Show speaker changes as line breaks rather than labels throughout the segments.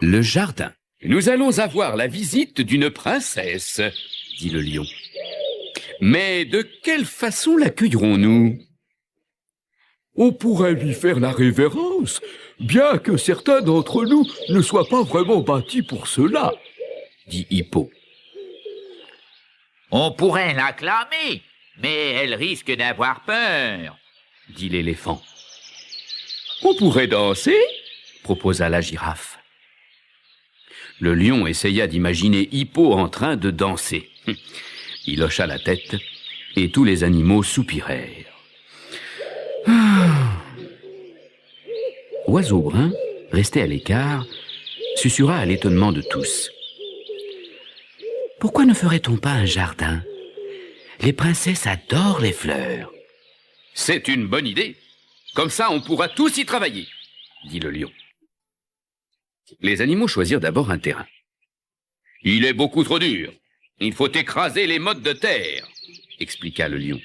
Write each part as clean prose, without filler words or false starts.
Le jardin.
Nous allons avoir la visite d'une princesse, dit le lion. Mais de quelle façon l'accueillerons-nous?
On pourrait lui faire la révérence, bien que certains d'entre nous ne soient pas vraiment bâtis pour cela,
dit Hippo.
On pourrait l'acclamer, mais elle risque d'avoir peur,
dit l'éléphant.
On pourrait danser,
proposa la girafe. Le lion essaya d'imaginer Hippo en train de danser. Il hocha la tête et tous les animaux soupirèrent. Oiseau brun, resté à l'écart, susurra à l'étonnement de tous. Pourquoi ne ferait-on pas un jardin? Les princesses adorent les fleurs.
C'est une bonne idée. Comme ça, on pourra tous y travailler, dit le lion. Les animaux choisirent d'abord un terrain. Il est beaucoup trop dur. Il faut écraser les mottes de terre, expliqua le lion.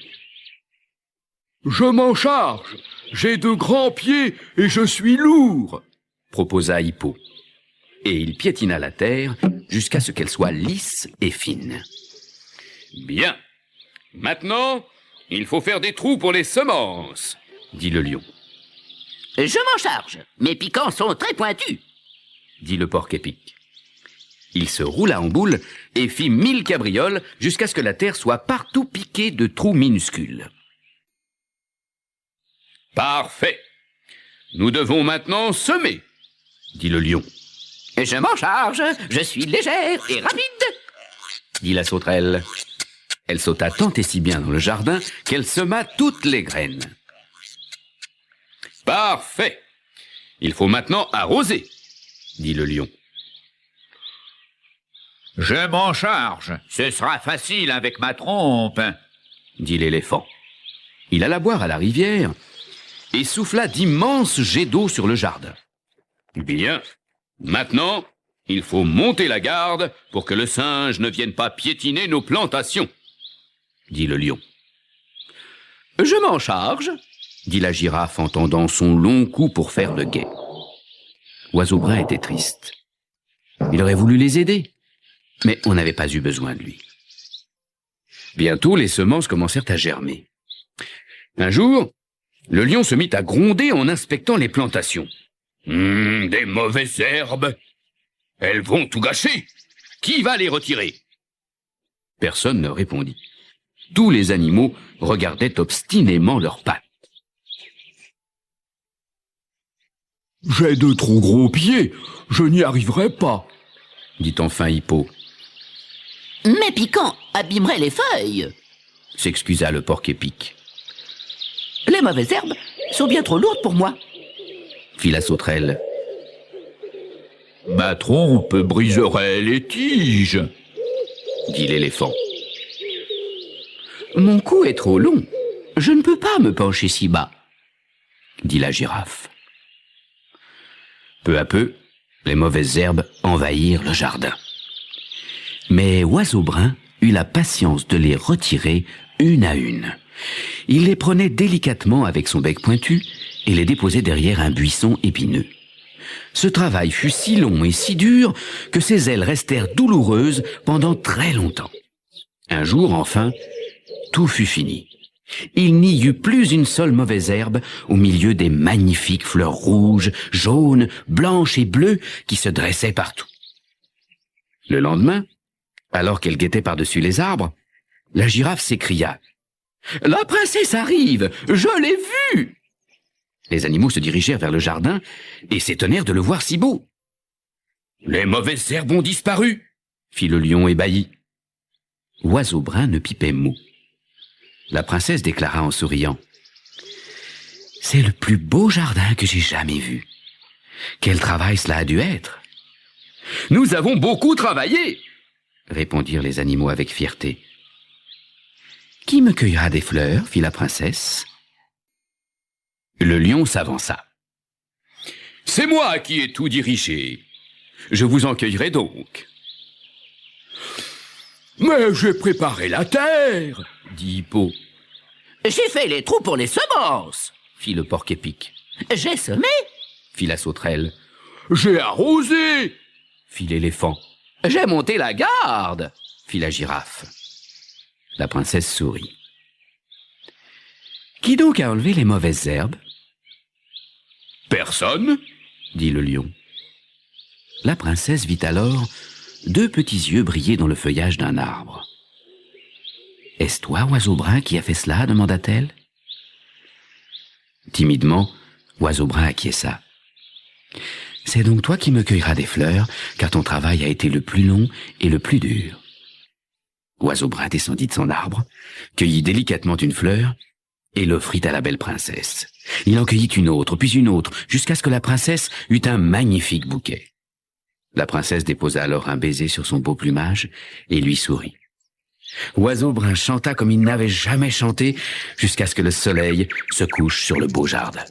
Je m'en charge. J'ai de grands pieds et je suis lourd,
proposa Hippo. Et il piétina la terre jusqu'à ce qu'elle soit lisse et fine.
Bien. Maintenant, il faut faire des trous pour les semences, dit le lion.
Je m'en charge. Mes piquants sont très pointus,
dit le porc-épic. Il se roula en boule et fit 1000 cabrioles jusqu'à ce que la terre soit partout piquée de trous minuscules.
Parfait. Nous devons maintenant semer, dit le lion.
Je m'en charge. Je suis légère et rapide,
dit la sauterelle. Elle sauta tant et si bien dans le jardin qu'elle sema toutes les graines.
Parfait. Il faut maintenant arroser, dit le lion.
Je m'en charge. Ce sera facile avec ma trompe,
dit l'éléphant. Il alla boire à la rivière et souffla d'immenses jets d'eau sur le jardin.
Bien. Maintenant, il faut monter la garde pour que le singe ne vienne pas piétiner nos plantations, dit le lion.
Je m'en charge, dit la girafe en tendant son long cou pour faire le guet. Oiseau brun était triste. Il aurait voulu les aider, mais on n'avait pas eu besoin de lui. Bientôt, les semences commencèrent à germer.
Un jour, le lion se mit à gronder en inspectant les plantations. Des mauvaises herbes. Elles vont tout gâcher. Qui va les retirer?
Personne ne répondit. Tous les animaux regardaient obstinément leurs pattes.
J'ai de trop gros pieds, je n'y arriverai pas,
dit enfin Hippo.
Mes piquants abîmeraient les feuilles,
s'excusa le porc-épic.
Les mauvaises herbes sont bien trop lourdes pour moi,
fit la sauterelle.
Ma trompe briserait les tiges,
dit l'éléphant. Mon cou est trop long, je ne peux pas me pencher si bas, dit la girafe. Peu à peu, les mauvaises herbes envahirent le jardin. Mais Oiseau brun eut la patience de les retirer une à une. Il les prenait délicatement avec son bec pointu et les déposait derrière un buisson épineux. Ce travail fut si long et si dur que ses ailes restèrent douloureuses pendant très longtemps. Un jour, enfin, tout fut fini. Il n'y eut plus une seule mauvaise herbe au milieu des magnifiques fleurs rouges, jaunes, blanches et bleues qui se dressaient partout. Le lendemain, alors qu'elle guettait par-dessus les arbres, la girafe s'écria « La princesse arrive! Je l'ai vue !» Les animaux se dirigèrent vers le jardin et s'étonnèrent de le voir si beau.
« Les mauvaises herbes ont disparu !»
fit le lion ébahi. Oiseau brun ne pipait mot. La princesse déclara en souriant « C'est le plus beau jardin que j'ai jamais vu. Quel travail cela a dû être !»«
Nous avons beaucoup travaillé !»
répondirent les animaux avec fierté. « Qui me cueillera des fleurs ?» fit la princesse. Le lion s'avança.
« C'est moi qui ai tout dirigé. Je vous en cueillerai donc. »«
Mais j'ai préparé la terre !»
dit Hippo.
« J'ai fait les trous pour les semences !»
fit le porc-épic.
« J'ai semé !»
fit la sauterelle.
« J'ai arrosé !»
fit l'éléphant. J'ai monté la garde, fit la girafe. La princesse sourit. Qui donc a enlevé les mauvaises herbes?
Personne?
Dit le lion. La princesse vit alors 2 petits yeux briller dans le feuillage d'un arbre. Est-ce toi, Oiseau Brun, qui a fait cela? Demanda-t-elle. Timidement, Oiseau Brun acquiesça. C'est donc toi qui me cueilleras des fleurs, car ton travail a été le plus long et le plus dur. Oiseau Brun descendit de son arbre, cueillit délicatement une fleur et l'offrit à la belle princesse. Il en cueillit une autre, puis une autre, jusqu'à ce que la princesse eut un magnifique bouquet. La princesse déposa alors un baiser sur son beau plumage et lui sourit. Oiseau Brun chanta comme il n'avait jamais chanté jusqu'à ce que le soleil se couche sur le beau jardin.